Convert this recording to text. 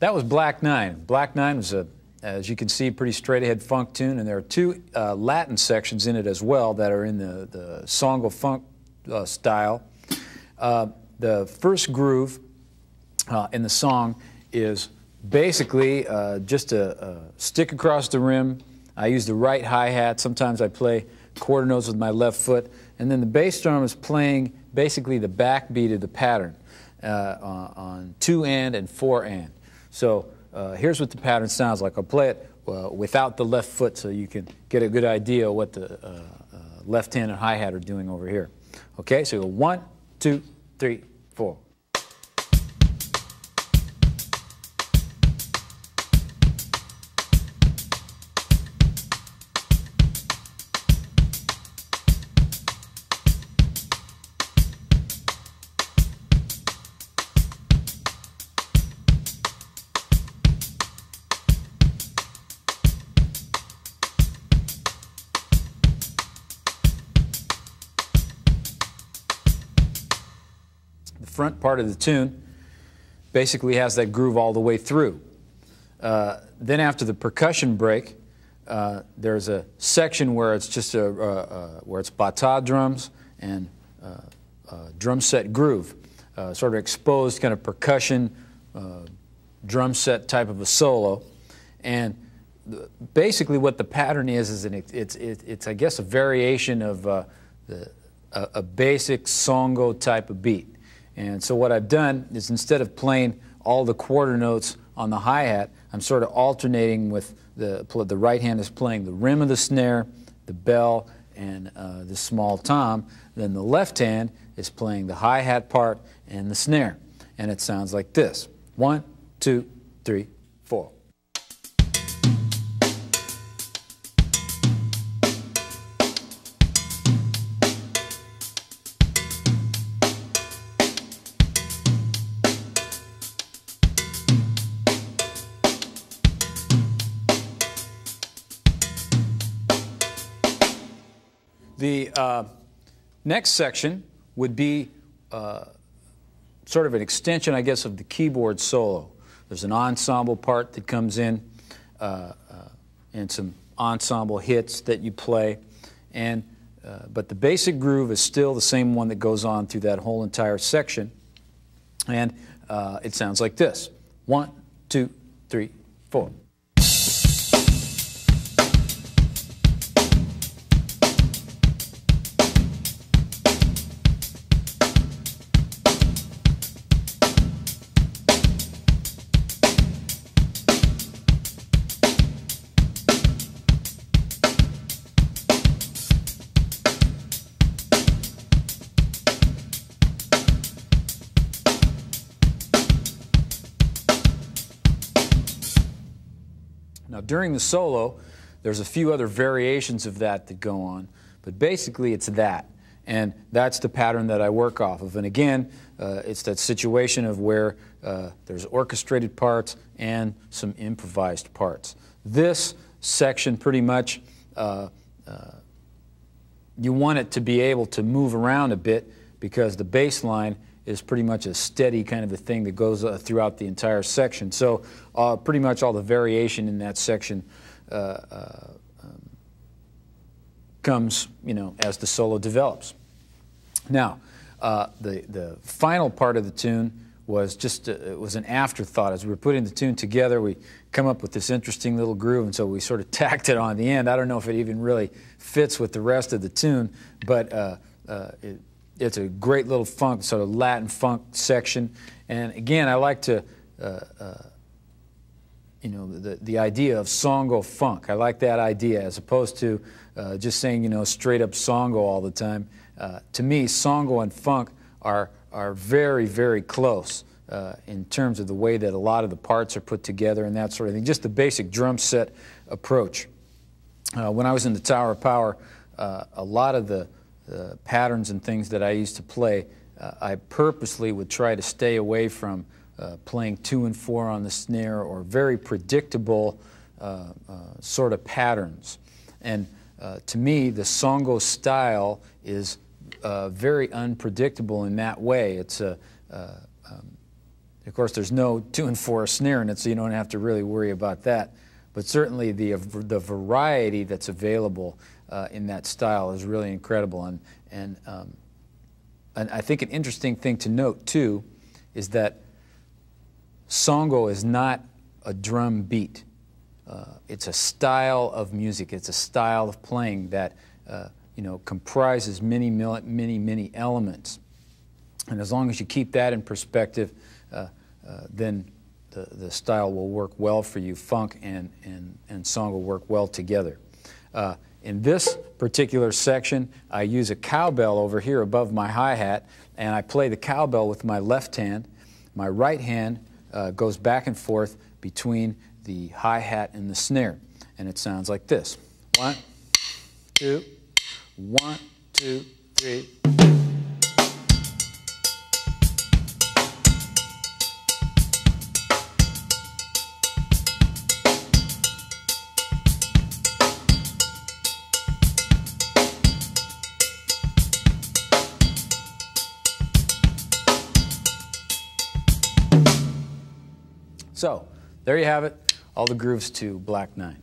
That was Black 9. Black 9 was a, as you can see, pretty straight-ahead funk tune, and there are two Latin sections in it as well that are in the Songo funk style. The first groove in the song is basically just a stick across the rim. I use the right hi-hat. Sometimes I play quarter notes with my left foot, and then the bass drum is playing basically the backbeat of the pattern on 2-and and 4-and. So here's what the pattern sounds like. I'll play it without the left foot so you can get a good idea of what the left hand and hi-hat are doing over here. Okay, so 1, 2, 3, 4. The front part of the tune basically has that groove all the way through. Then after the percussion break, there's a section where it's just where it's bata drums and drum set groove, sort of exposed kind of percussion drum set type of a solo. And basically what the pattern is it's I guess a variation of a basic Songo type of beat. And so what I've done is instead of playing all the quarter notes on the hi-hat, I'm sort of alternating with the right hand is playing the rim of the snare, the bell, and the small tom. Then the left hand is playing the hi-hat part and the snare. And it sounds like this. 1, 2, 3, 4. The next section would be sort of an extension, I guess, of the keyboard solo. There's an ensemble part that comes in and some ensemble hits that you play. But the basic groove is still the same one that goes on through that whole entire section. And it sounds like this. 1, 2, 3, 4. Now, during the solo, there's a few other variations of that go on, but basically it's that. And that's the pattern that I work off of. And again, it's that situation of where there's orchestrated parts and some improvised parts. This section pretty much, you want it to be able to move around a bit because the bass line is pretty much a steady kind of a thing that goes throughout the entire section. So pretty much all the variation in that section comes, you know, as the solo develops. Now, the final part of the tune was just it was an afterthought. As we were putting the tune together, we come up with this interesting little groove, and so we sort of tacked it on the end. I don't know if it even really fits with the rest of the tune, but it's a great little funk, sort of Latin funk section. And again, I like to, you know, the idea of Songo funk. I like that idea as opposed to just saying, you know, straight up Songo all the time. To me, Songo and funk are very, very close in terms of the way that a lot of the parts are put together and that sort of thing. Just the basic drum set approach. When I was in the Tower of Power, a lot of the patterns and things that I used to play, I purposely would try to stay away from playing 2 and 4 on the snare or very predictable sort of patterns. And to me, the Songo style is very unpredictable in that way. Of course, there's no 2-4 snare in it, so you don't have to really worry about that. But certainly the variety that's available in that style is really incredible. And I think an interesting thing to note, too, is that Songo is not a drum beat. It's a style of music. It's a style of playing that comprises many elements. And as long as you keep that in perspective, then the style will work well for you. Funk and song will work well together. In this particular section, I use a cowbell over here above my hi-hat, and I play the cowbell with my left hand. My right hand goes back and forth between the hi-hat and the snare, and it sounds like this. 1, 2, 1, 2, 3. So, there you have it, all the grooves to Black 9.